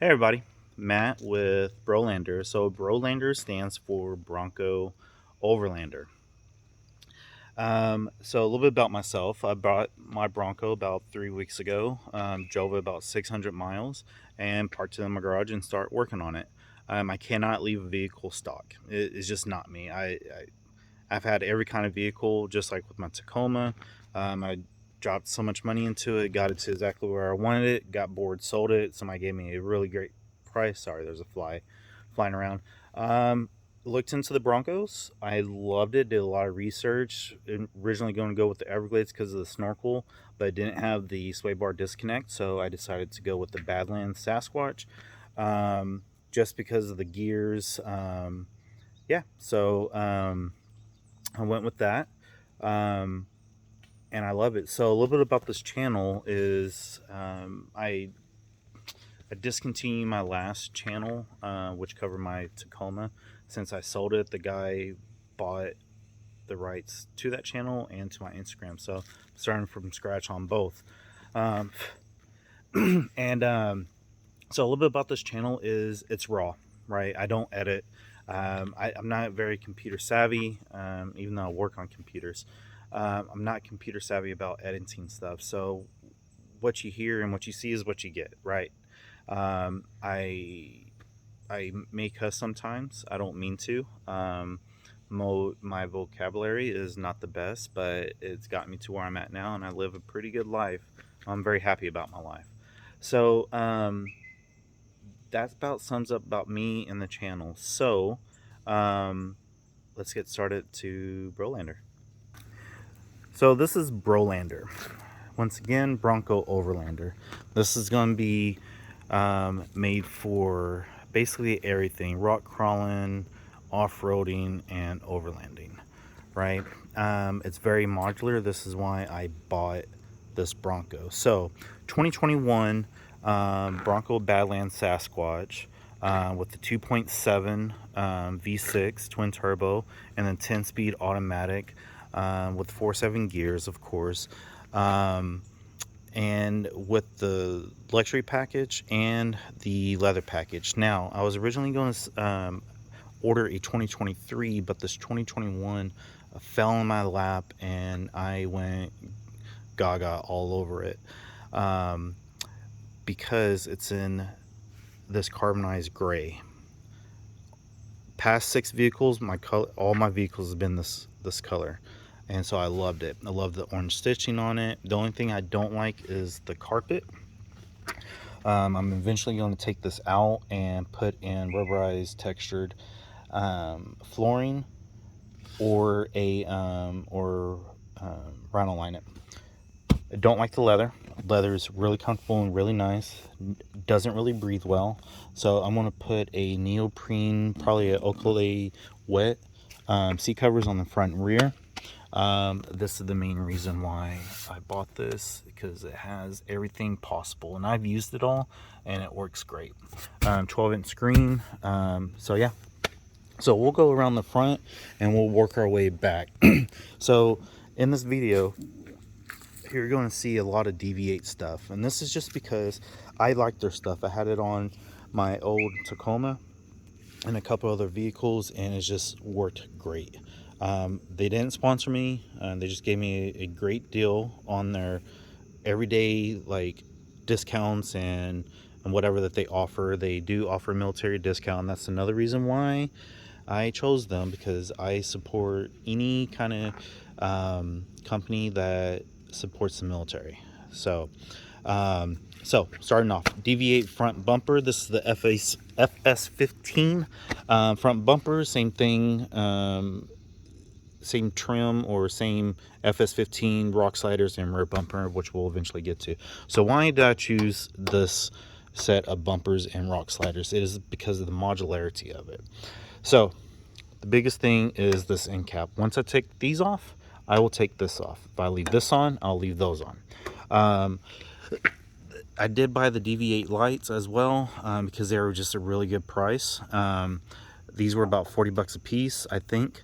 Hey everybody, Matt with Brolander. So Brolander stands for Bronco Overlander. So a little bit about myself. I bought my Bronco about 3 weeks ago. Drove it about 600 miles and parked it in my garage and start working on it. I cannot leave a vehicle stock. It's just not me. I've had every kind of vehicle, just like with my Tacoma. I dropped so much money into it, got it to exactly where I wanted it, got bored, sold it. Somebody gave me a really great price. Sorry, there's a fly flying around. Looked into the Broncos. I loved it. Did a lot of research. Originally going to go with the Everglades because of the snorkel, but it didn't have the sway bar disconnect, so I decided to go with the Badlands Sasquatch, just because of the gears. Yeah, so I went with that. Um, and I love it. So a little bit about this channel is I discontinued my last channel, which covered my Tacoma. Since I sold it, the guy bought the rights to that channel and to my Instagram. So I'm starting from scratch on both. Um, and So a little bit about this channel is it's raw, right? I don't edit. I'm not very computer savvy, even though I work on computers. I'm not computer savvy about editing stuff. So what you hear and what you see is what you get, right? Um, I I may cuss sometimes. I don't mean to. My vocabulary is not the best, but it's got me to where I'm at now, and I live a pretty good life. I'm very happy about my life. So that about sums up about me and the channel. So um, let's get started to Brolander. So this is Brolander. Once again, Bronco Overlander. This is going to be made for basically everything: rock crawling, off-roading, and overlanding. Right? It's very modular. This is why I bought this Bronco. So 2021 Bronco Badlands Sasquatch with the 2.7 V6 twin turbo and then 10-speed automatic with 4.7 gears, of course. And with the luxury package and the leather package. Now, I was originally going to order a 2023, but this 2021 fell in my lap and I went gaga all over it, because it's in this carbonized gray. Past 6 vehicles, all my vehicles have been this color, and so I loved it. I love the orange stitching on it. The only thing I don't like is the carpet. I'm eventually going to take this out and put in rubberized textured flooring or rhino line it. I don't like the leather. Leather is really comfortable and really nice. Doesn't really breathe well. So I'm going to put a neoprene, probably an Oakley wet seat covers on the front and rear. This is the main reason why I bought this, because it has everything possible. And I've used it all and it works great. 12-inch screen. So yeah. So we'll go around the front and we'll work our way back. So in this video, you're going to see a lot of DV8 stuff, and this is just because I like their stuff. I had it on my old Tacoma and a couple other vehicles, and it just worked great. They didn't sponsor me. They just gave me a great deal on their everyday like discounts and whatever that they offer. They do offer a military discount. That's another reason why I chose them, because I support any kind of company that supports the military. So starting off, DV8 front bumper. This is the FS15 front bumper. Same thing, same trim or same FS15 rock sliders and rear bumper, which we'll eventually get to. So why did I choose this set of bumpers and rock sliders? It is because of the modularity of it. So the biggest thing is this end cap. Once I take these off, I will take this off. If I leave this on, I'll leave those on. I did buy the DV8 lights as well, because they were just a really good price. These were about 40 bucks a piece, I think.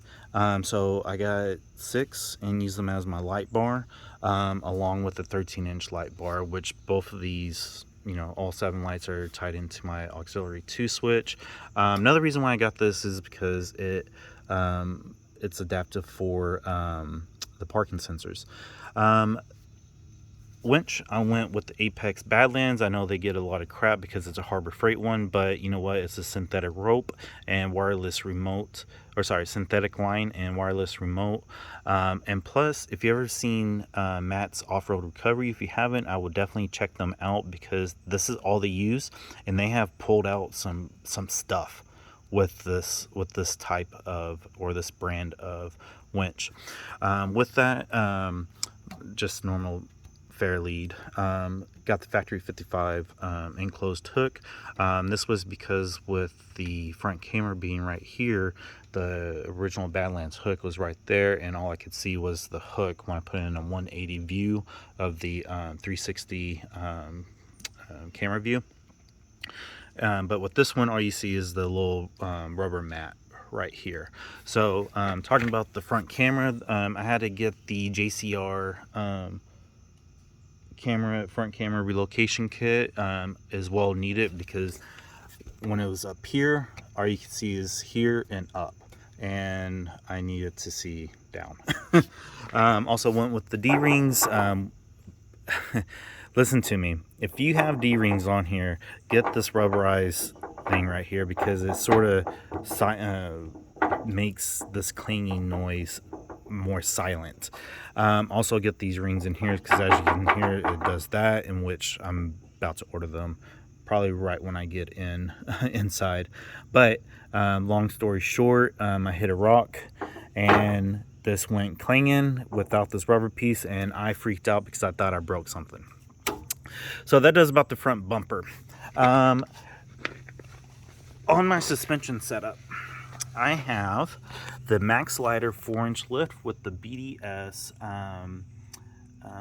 So I got 6 and used them as my light bar, along with the 13-inch light bar, which both of these you know, all 7 lights are tied into my auxiliary 2 switch. Another reason why I got this is because it's adaptive for the parking sensors. Winch, I went with the Apex Badlands. I know they get a lot of crap because it's a Harbor Freight one, but you know what? It's a synthetic rope and wireless remote, or sorry, synthetic line and wireless remote. And plus, if you ever seen Matt's Off-Road Recovery, if you haven't, I would definitely check them out because this is all they use, and they have pulled out some stuff with this type of, or this brand of winch. With that, just normal fair lead. Got the factory 55 enclosed hook. This was because with the front camera being right here, the original Badlands hook was right there, and all I could see was the hook when I put in a 180 view of the 360 camera view. But with this one, all you see is the little rubber mat right here. So talking about the front camera, I had to get the JCR front camera relocation kit is well needed, because when it was up here, all you can see is here and up, and I needed to see down. Also went with the D-rings. Listen to me, if you have D-rings on here, get this rubberized thing right here, because it sort of makes this clanging noise more silent. Also get these rings in here, because as you can hear, it does that, in which I'm about to order them probably right when I get inside. But long story short, I hit a rock and this went clanging without this rubber piece, and I freaked out because I thought I broke something. So that does about the front bumper. On my suspension setup, I have the Max Slider 4-inch lift with the BDS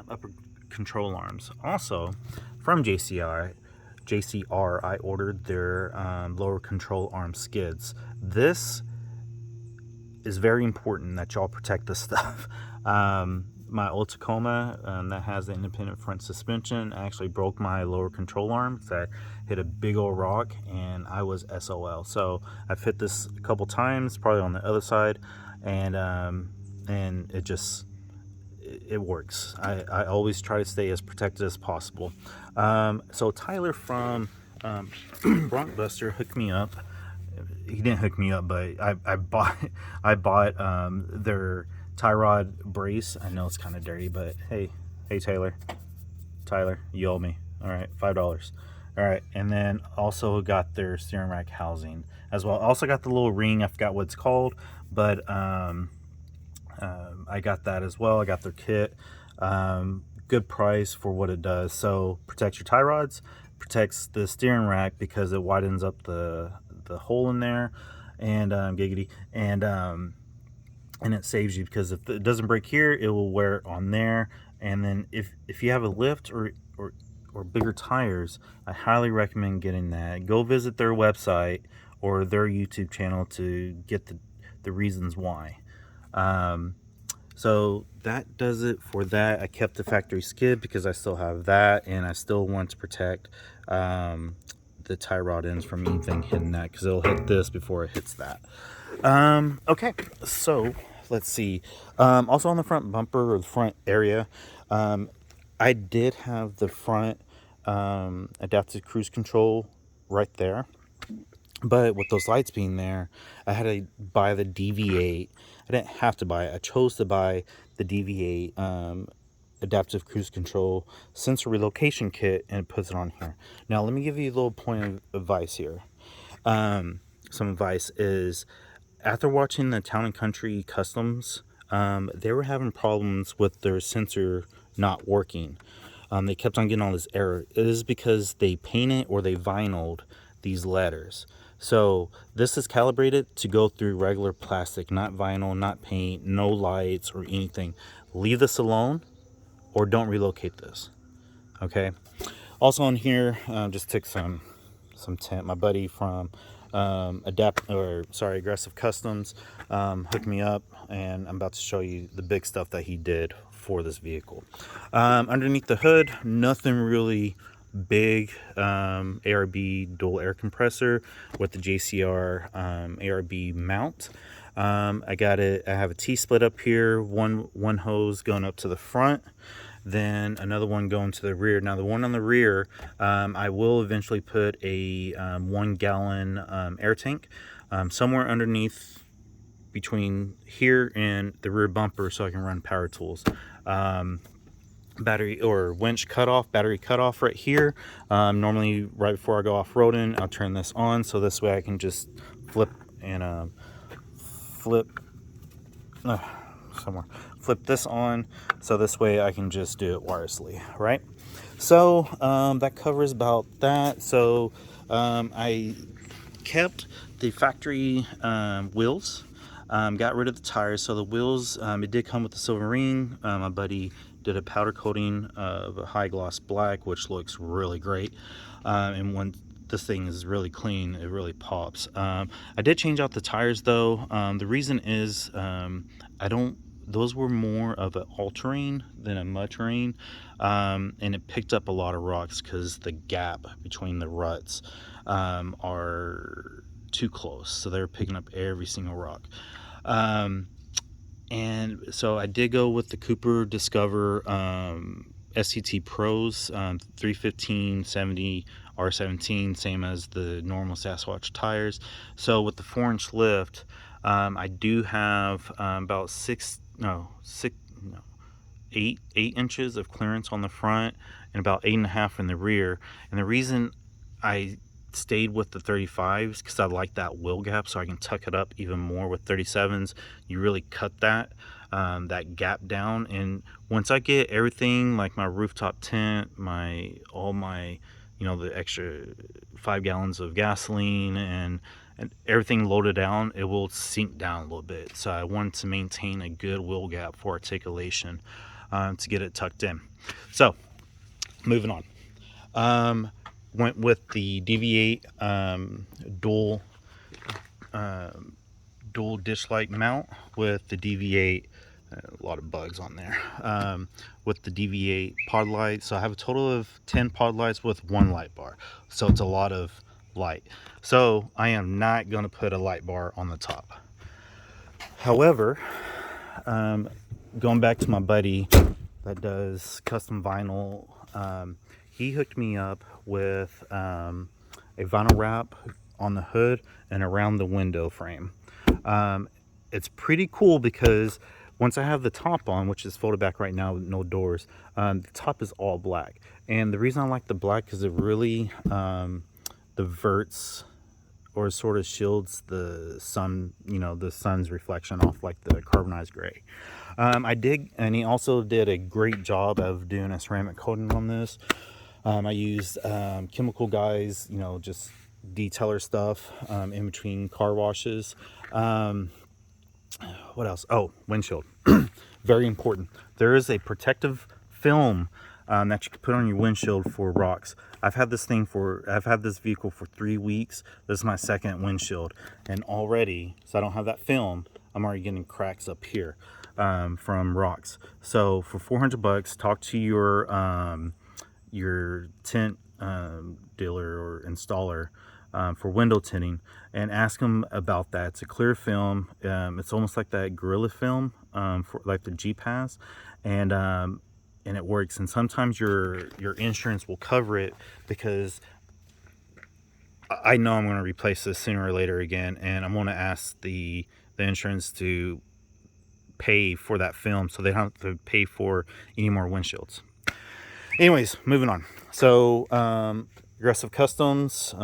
upper control arms. Also, from JCR, I ordered their lower control arm skids. This is very important that y'all protect this stuff. My old Tacoma that has the independent front suspension actually broke my lower control arm. I hit a big old rock and I was SOL. So I've hit this a couple times, probably on the other side, and it works. I always try to stay as protected as possible. So Tyler from Bronco Buster hooked me up. He didn't hook me up, but I bought their tie rod brace. I know it's kind of dirty, but hey Tyler, you owe me. All right, $5. All right, and then also got their steering rack housing as well. Also got the little ring, I forgot what it's called, but I got that as well. I got their kit. Good price for what it does. So protects your tie rods, protects the steering rack because it widens up the hole in there, and giggity, and it saves you, because if it doesn't break here, it will wear it on there. And then if you have a lift or bigger tires, I highly recommend getting that. Go visit their website or their YouTube channel to get the reasons why. So that does it for that. I kept the factory skid because I still have that, and I still want to protect the tie rod ends from anything hitting that, because it'll hit this before it hits that. Okay, so let's see. Also on the front bumper, or the front area, I did have the front adaptive cruise control right there, but with those lights being there, I had to buy the DV8. I didn't have to buy it. I chose to buy the DV8 adaptive cruise control sensor relocation kit, and it puts it on here. Now let me give you a little point of advice here. Some advice is, after watching the Town and Country Customs, they were having problems with their sensor not working. They kept on getting all this error. It is because they painted or they vinyled these letters. So this is calibrated to go through regular plastic, not vinyl, not paint, no lights or anything. Leave this alone, or don't relocate this. Okay. Also on here, just took some tint. My buddy from Aggressive Customs hooked me up, and I'm about to show you the big stuff that he did for this vehicle. Underneath the hood, nothing really big ARB dual air compressor with the JCR ARB mount. I have a T-split up here, one hose going up to the front, then another one going to the rear. Now the one on the rear, I will eventually put a 1 gallon air tank somewhere underneath between here and the rear bumper, so I can run power tools. Battery or winch cutoff, battery cutoff right here. Normally right before I go off-roading, I'll turn this on, so this way I can just flip this on, so this way I can just do it wirelessly, right? So that covers about that. So I kept the factory wheels, got rid of the tires. So the wheels, it did come with the silver ring. My buddy did a powder coating of a high gloss black, which looks really great. And when this thing is really clean, it really pops. I did change out the tires though. The reason is those were more of an all-terrain than a mud-terrain, and it picked up a lot of rocks because the gap between the ruts are too close, so they're picking up every single rock. And so I did go with the Cooper Discover STT Pros 315/70 R17, same as the normal Sasquatch tires. So with the 4-inch lift, I do have about 8 inches of clearance on the front and about 8.5 in the rear. And the reason I stayed with the 35s because I like that wheel gap, so I can tuck it up even more. With 37s, you really cut that gap down. And once I get everything, like my rooftop tent, all my the extra 5 gallons of gasoline and everything loaded down, it will sink down a little bit. So I wanted to maintain a good wheel gap for articulation to get it tucked in. So moving on, went with the DV8 dual dish light mount with the DV8. A lot of bugs on there. With the DV8 pod lights, so I have a total of 10 pod lights with 1 light bar, so it's a lot of light. So I am not going to put a light bar on the top. However, going back to my buddy that does custom vinyl, he hooked me up with a vinyl wrap on the hood and around the window frame. It's pretty cool because once I have the top on, which is folded back right now with no doors, the top is all black. And the reason I like the black is it really diverts or sort of shields the sun, the sun's reflection off like the carbonized gray. And he also did a great job of doing a ceramic coating on this. I used Chemical Guys, just detailer stuff in between car washes. What else? Oh, windshield. Very important. There is a protective film that you can put on your windshield for rocks. I've had this vehicle for 3 weeks. This is my second windshield, and already, so I don't have that film, I'm already getting cracks up here from rocks. So for $400, talk to your tint dealer or installer for window tinting and ask them about that. It's a clear film. It's almost like that Gorilla film for like the Jeep has, and it works. And sometimes your insurance will cover it because I know I'm going to replace this sooner or later again, and I'm going to ask the insurance to pay for that film so they don't have to pay for any more windshields. Anyways, moving on. So Aggressive Customs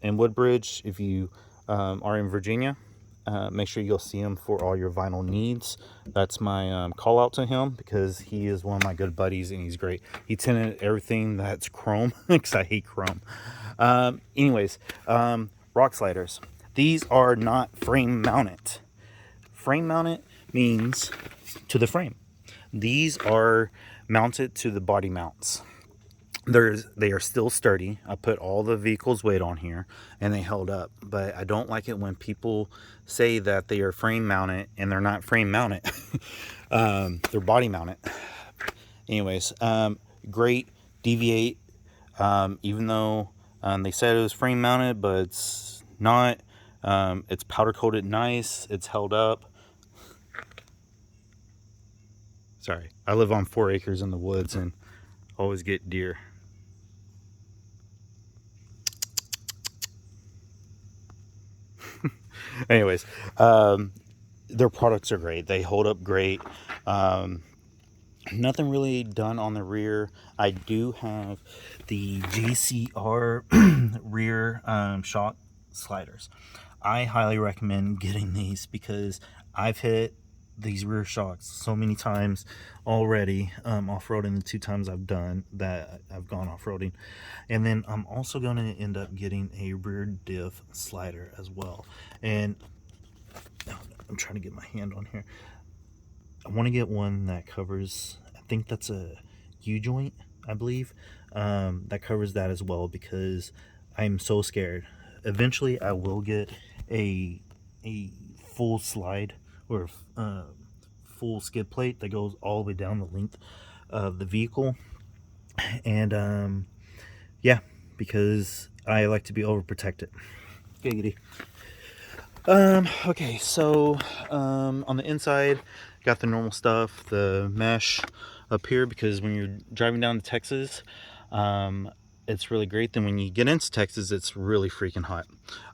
in Woodbridge, if you are in Virginia, make sure you'll see him for all your vinyl needs. That's my call out to him because he is one of my good buddies and he's great. He tinted everything that's chrome because I hate chrome. Anyways, rock sliders. These are not frame mounted. Frame mounted means to the frame. These are mounted to the body mounts. They are still sturdy. I put all the vehicle's weight on here and they held up, but I don't like it when people say that they are frame mounted and they're not frame mounted. They're body mounted. Anyways, great DV8 Even though they said it was frame mounted, but it's not. It's powder coated nice. It's held up. Sorry, I live on 4 acres in the woods and always get deer. Anyways, their products are great. They hold up great. Nothing really done on the rear. I do have the JCR rear shock sliders. I highly recommend getting these because I've hit these rear shocks so many times already off-roading the 2 times I've done that I've gone off-roading. And then I'm also going to end up getting a rear diff slider as well. And I'm trying to get my hand on here. I want to get one that covers, I think that's a U-joint, I believe, that covers that as well, because I'm so scared. Eventually I will get a full slide or full skid plate that goes all the way down the length of the vehicle. And yeah, because I like to be overprotected. Giggity. Okay, so on the inside, got the normal stuff, the mesh up here, because when you're driving down to Texas, it's really great. Then when you get into Texas, it's really freaking hot.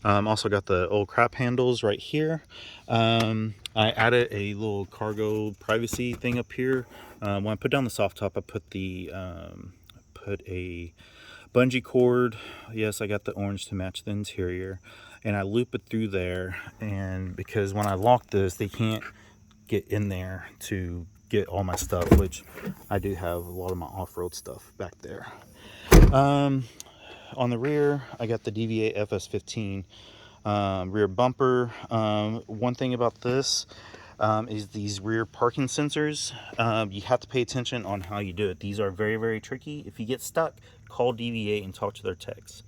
Also got the old crap handles right here. I added a little cargo privacy thing up here. When I put down the soft top, I put a bungee cord. Yes, I got the orange to match the interior, and I loop it through there. And because when I lock this, they can't get in there to get all my stuff, which I do have a lot of my off-road stuff back there. On the rear, I got the DV8 FS15 rear bumper. One thing about this is these rear parking sensors. You have to pay attention on how you do it. These are very, very tricky. If you get stuck, call DV8 and talk to their techs.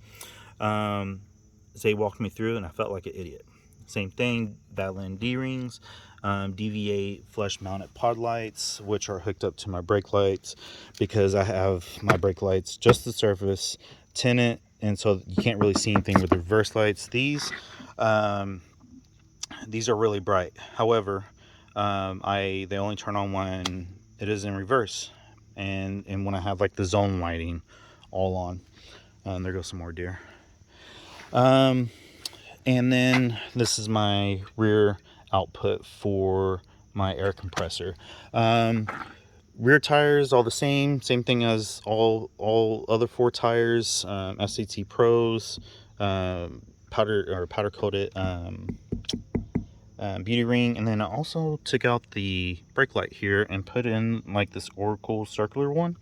They walked me through and I felt like an idiot. Same thing, Badlands D-rings, DV8 flush mounted pod lights, which are hooked up to my brake lights, because I have my brake lights just the surface, tinted, and so you can't really see anything with the reverse lights. These are really bright. However, they only turn on when it is in reverse, and when I have like the zone lighting all on. There goes some more deer. And then this is my rear output for my air compressor. Rear tires all the same thing as all other 4 tires. SCT Pros, powder coated beauty ring. And then I also took out the brake light here and put in like this Oracle circular one,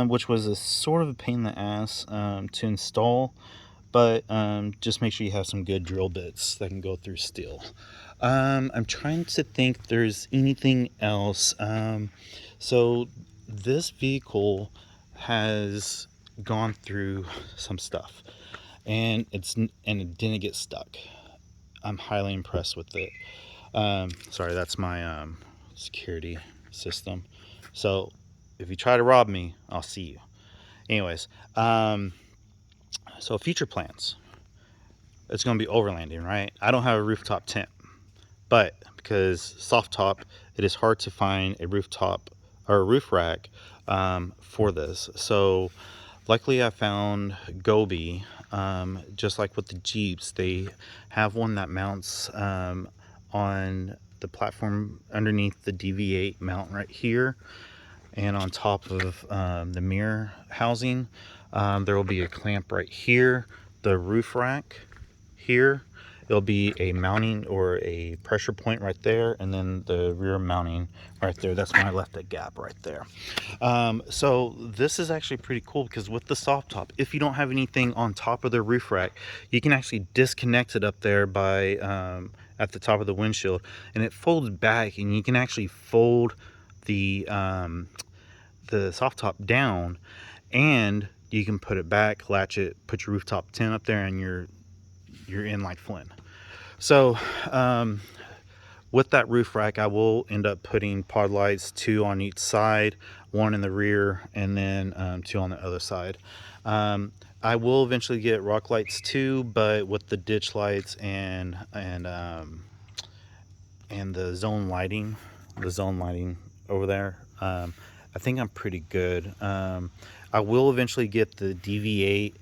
which was a sort of a pain in the ass to install. But just make sure you have some good drill bits that can go through steel. I'm trying to think if there's anything else. So this vehicle has gone through some stuff, and it didn't get stuck. I'm highly impressed with it. Sorry, that's my security system. So if you try to rob me, I'll see you. Anyways, so future plans. It's going to be overlanding, right? I don't have a rooftop tent, but because soft top, it is hard to find a rooftop or a roof rack for this. So luckily I found Gobi. Just like with the Jeeps, they have one that mounts on the platform underneath the DV8 mount right here, and on top of the mirror housing, there will be a clamp right here. The roof rack here, it'll be a mounting or a pressure point right there, and then the rear mounting right there. That's when I left that gap right there. So this is actually pretty cool, because with the soft top, if you don't have anything on top of the roof rack, you can actually disconnect it up there by at the top of the windshield, and it folds back, and you can actually fold the soft top down, and you can put it back, latch it, put your rooftop tent up there, and you're in like Flynn. So with that roof rack, I will end up putting pod lights 2 on each side, one in the rear, and then 2 on the other side. I will eventually get rock lights too, but with the ditch lights and the zone lighting over there, I think I'm pretty good. I will eventually get the DV8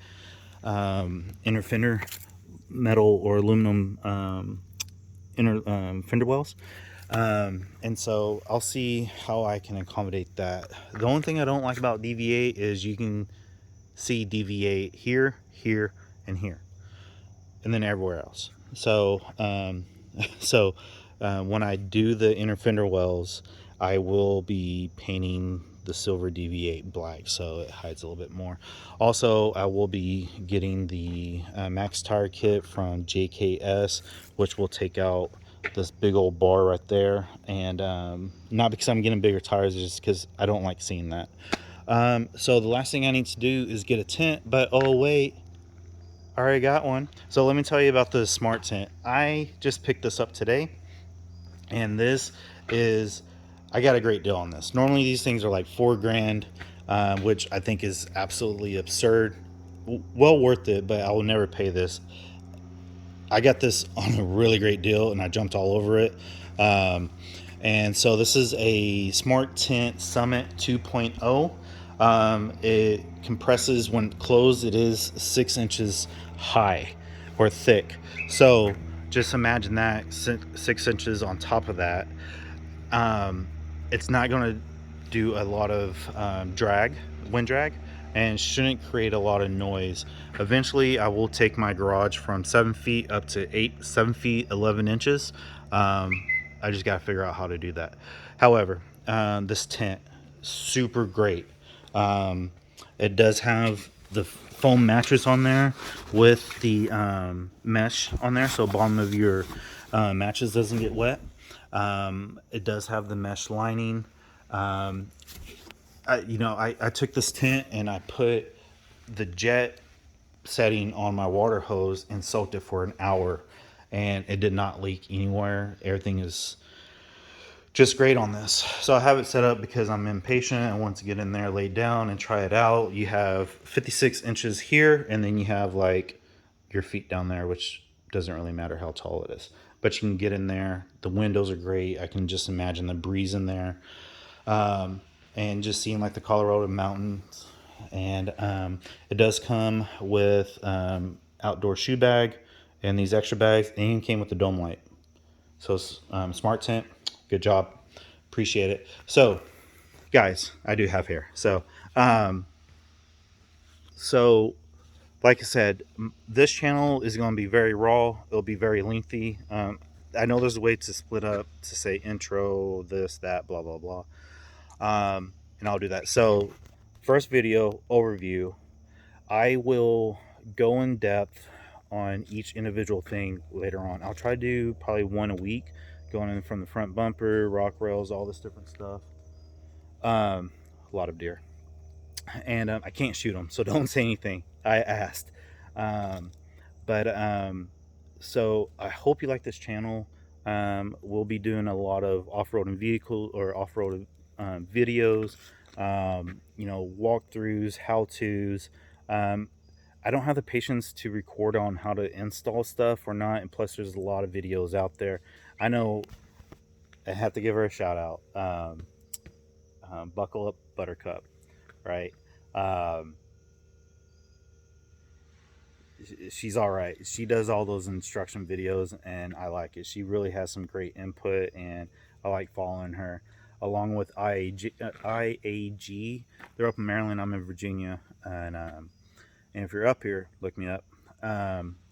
inner fender metal or aluminum inner fender wells. And so I'll see how I can accommodate that. The only thing I don't like about DV8 is you can see DV8 here, here, and here, and then everywhere else. So when I do the inner fender wells, I will be painting the silver DV8 black so it hides a little bit more. Also, I will be getting the max tire kit from JKS, which will take out this big old bar right there, and not because I'm getting bigger tires, it's just because I don't like seeing that. So the last thing I need to do is get a tent, but oh wait, I already got one. So let me tell you about the smart tent. I just picked this up today, and this is, I got a great deal on this. Normally these things are like $4 grand, which I think is absolutely absurd. Well worth it, but I will never pay this. I got this on a really great deal and I jumped all over it. And so this is a Smart Tent Summit 2.0. It compresses when closed. It is 6 inches high or thick. So just imagine that 6 inches on top of that. It's not going to do a lot of wind drag, and shouldn't create a lot of noise. Eventually, I will take my garage from 7 feet up to 7 feet 11 inches. I just got to figure out how to do that. However, this tent, super great. It does have the foam mattress on there with the mesh on there, so bottom of your mattress doesn't get wet. It does have the mesh lining. I took this tent and I put the jet setting on my water hose and soaked it for an hour, and it did not leak anywhere. Everything is just great on this. So I have it set up because I'm impatient. I want to get in there, lay down, and try it out. You have 56 inches here, and then you have like your feet down there, which doesn't really matter how tall it is. But you can get in there. The windows are great. I can just imagine the breeze in there, and just seeing like the Colorado mountains. And it does come with outdoor shoe bag and these extra bags, and it came with the dome light. So smart tent, good job, appreciate it. So guys, I do have hair, so like I said, this channel is going to be very raw. It'll be very lengthy. I know there's a way to split up to say intro, this, that, blah blah blah, and I'll do that. So first video overview, I will go in depth on each individual thing later on. I'll try to do probably one a week, going in from the front bumper, rock rails, all this different stuff. A lot of deer, and I can't shoot them, so don't say anything. I asked. But so I hope you like this channel. We'll be doing a lot of off-roading vehicle or off-road videos, walkthroughs, how-tos. I don't have the patience to record on how to install stuff or not, and plus there's a lot of videos out there. I know I have to give her a shout out. Buckle Up Buttercup, right? She's all right. She does all those instruction videos, and I like it. She really has some great input, and I like following her. Along with IAG, they're up in Maryland. I'm in Virginia, and if you're up here, look me up.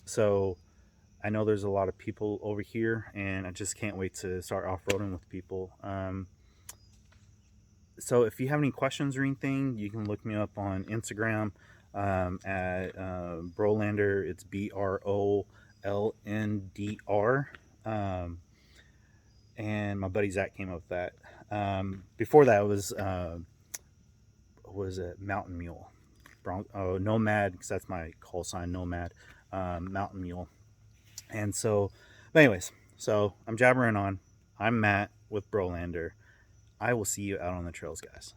So I know there's a lot of people over here, and I just can't wait to start off-roading with people. So if you have any questions or anything, you can look me up on Instagram at Brolander. It's BROLNDR. And my buddy Zach came up with that. Before that was it Mountain Mule? Nomad, because that's my call sign, Nomad. Mountain Mule. And so, anyways, so I'm jabbering on. I'm Matt with Brolander. I will see you out on the trails, guys.